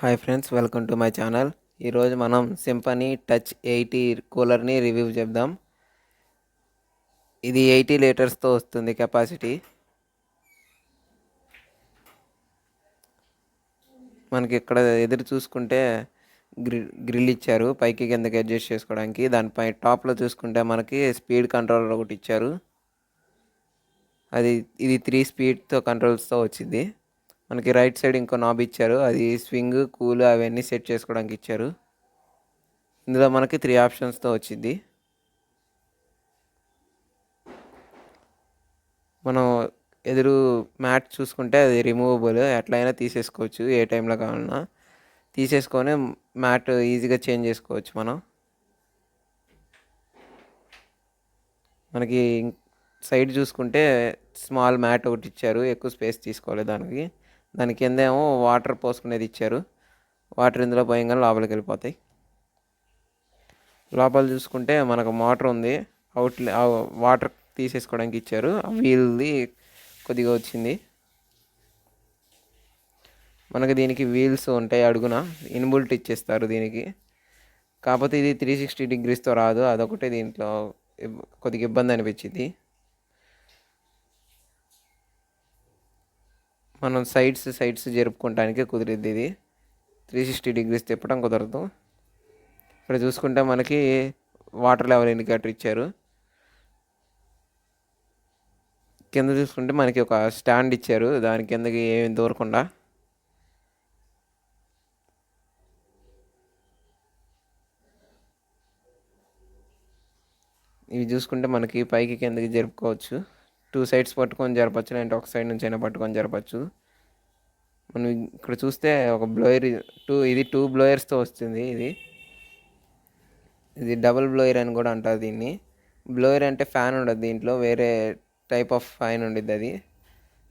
Hi friends, welcome to my channel. ఈరోజు మనం symphony touch 80 కూలర్ని review చేద్దాం. ఇది 80 లీటర్స్తో వస్తుంది కెపాసిటీ. మనకి ఇక్కడ ఎదురు చూసుకుంటే గ్రిల్ ఇచ్చారు పైకి కిందకి అడ్జస్ట్ చేసుకోవడానికి. దానిపై టాప్లో చూసుకుంటే మనకి స్పీడ్ కంట్రోలర్ ఒకటి ఇచ్చారు. ఇది 3 స్పీడ్తో కంట్రోల్స్తో వచ్చింది. మనకి రైట్ సైడ్ ఇంకో నాబ్ ఇచ్చారు, అది స్వింగ్, కూల్ అవన్నీ సెట్ చేసుకోవడానికి ఇచ్చారు. ఇందులో మనకి 3 ఆప్షన్స్తో వచ్చింది. మనం ఎదురు మ్యాట్ చూసుకుంటే అది రిమూవబుల్, ఎట్లయినా తీసేసుకోవచ్చు. ఏ టైంలో కావాలన్నా తీసేసుకొని మ్యాట్ ఈజీగా చేంజ్ చేసుకోవచ్చు. మనకి సైడ్ చూసుకుంటే స్మాల్ మ్యాట్ ఒకటి ఇచ్చారు, ఎక్కువ స్పేస్ తీసుకోవాలి దాని కింద ఏమో వాటర్ పోసుకునేది ఇచ్చారు. వాటర్ ఇందులో పోయంగానే లోపలికి వెళ్ళిపోతాయి. లోపల చూసుకుంటే మనకు మోటార్ ఉంది, వాటర్ తీసేసుకోవడానికి ఇచ్చారు. వీల్ది కొద్దిగా వచ్చింది. మనకి దీనికి వీల్స్ ఉంటాయి, అడుగున ఇన్బుల్ట్ ఇచ్చేస్తారు దీనికి. కాకపోతే ఇది 360 డిగ్రీస్తో రాదు, అదొకటే దీంట్లో కొద్దిగా ఇబ్బంది అనిపించింది. మనం సైడ్స్ జరుపుకోవటానికి కుదిరిద్ది. ఇది 360 డిగ్రీస్ తిప్పడం కుదరదు. ఇక్కడ చూసుకుంటే మనకి వాటర్ లెవెల్ ఇండికేటర్ ఇచ్చారు. కింద చూసుకుంటే మనకి ఒక స్టాండ్ ఇచ్చారు, దాని కిందకి ఏమి దూరకుండా. ఇవి చూసుకుంటే మనకి పైకి కిందకి జరుపుకోవచ్చు. 2 సైడ్స్ పట్టుకొని జరపచ్చు, లేదంటే ఒక సైడ్ నుంచి అయినా పట్టుకొని జరపచ్చు. మనం ఇక్కడ చూస్తే ఒక బ్లోయర్, ఇది 2 బ్లోయర్స్తో వస్తుంది. ఇది డబుల్ బ్లోయర్ అని కూడా అంటారు దీన్ని. బ్లోయర్ అంటే ఫ్యాన్ ఉండదు దీంట్లో, వేరే టైప్ ఆఫ్ ఫ్యాన్ ఉండిద్ది.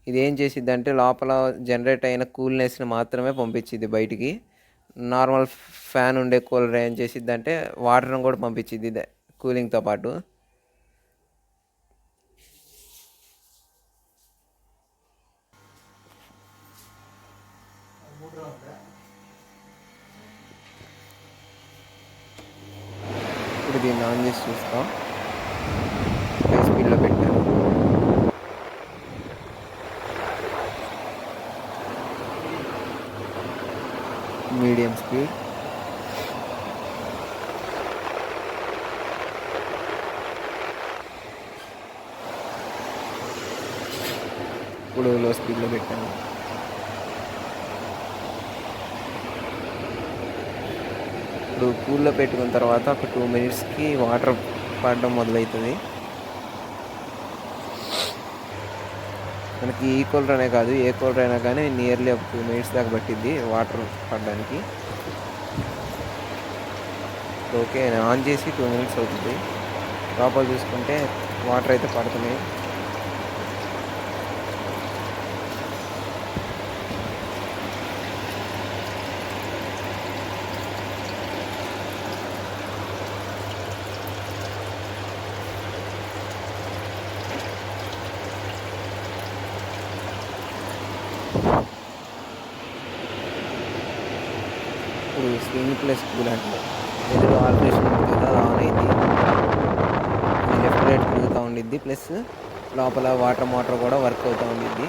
ఇది ఏం చేసిద్ది అంటే లోపల జనరేట్ అయిన కూల్నెస్ని మాత్రమే పంపించిద్ది బయటికి. నార్మల్ ఫ్యాన్ ఉండే కూలర్ ఏం చేసిద్ది అంటే వాటర్ని కూడా పంపించిద్ది కూలింగ్తో పాటు. ఇప్పుడు దీన్ని ఆన్ చేసి చూస్తాం. హై స్పీడ్లో పెట్టాను. మీడియం స్పీడ్, ఇప్పుడు లో స్పీడ్లో పెట్టాను. ఇప్పుడు కూల్లో పెట్టుకున్న తర్వాత ఒక 2 మినిట్స్కి వాటర్ పడడం మొదలవుతుంది. మనకి ఈ కూలర్ అనే కాదు, ఏ కూలర్ అయినా కానీ నియర్లీ ఒక 2 మినిట్స్ దాకా పట్టిద్ది వాటర్ పడడానికి. ఓకే, నేను ఆన్ చేసి 2 మినిట్స్ అవుతుంది. లోపల చూసుకుంటే వాటర్ అయితే పడుతున్నాయి. ఇప్పుడు స్వింగ్ ప్లస్ కూల్ అంటే ఎదురు ఆల్ట్రేషన్ ఉంటుంది కదా, అది ఆన్ అయింది. ఇది లెఫ్ట్ రైట్ తిరుగుతూ ఉండిద్ది, ప్లస్ లోపల వాటర్ మోటార్ కూడా వర్క్ అవుతూ ఉండిద్ది.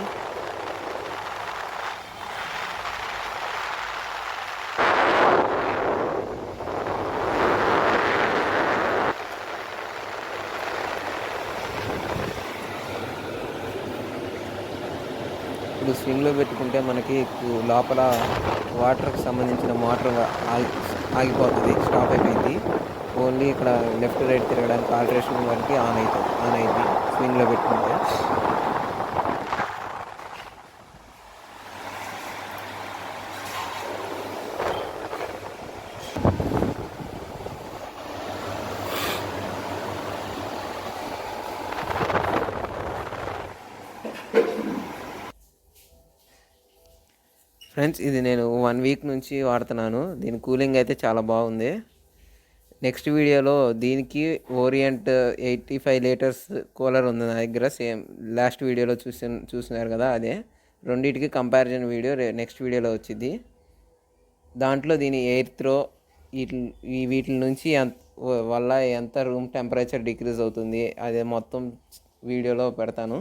ఇప్పుడు స్వింగ్లో పెట్టుకుంటే మనకి లోపల వాటర్కి సంబంధించిన మోటార్ ఆగిపోతుంది, స్టాప్ అయిపోయింది. ఓన్లీ ఇక్కడ లెఫ్ట్ రైట్ తిరగడానికి ఆల్టరేషన్ వరకు ఆన్ అయింది స్వింగ్లో పెట్టుకుంటే. ఫ్రెండ్స్, ఇది నేను 1 వీక్ నుంచి వాడుతున్నాను. దీని కూలింగ్ అయితే చాలా బాగుంది. నెక్స్ట్ వీడియోలో దీనికి ఓరియంట్ 85 లీటర్స్ కూలర్ ఉంది నా దగ్గర, సేమ్ లాస్ట్ వీడియోలో చూసినారు కదా, అదే రెండింటికి కంపారిజన్ వీడియో నెక్స్ట్ వీడియోలో వచ్చింది. దాంట్లో దీని ఎయిర్ త్రో వీటి వీటి నుంచి వల్ల ఎంత రూమ్ టెంపరేచర్ డిక్రీజ్ అవుతుంది అదే మొత్తం వీడియోలో పెడతాను.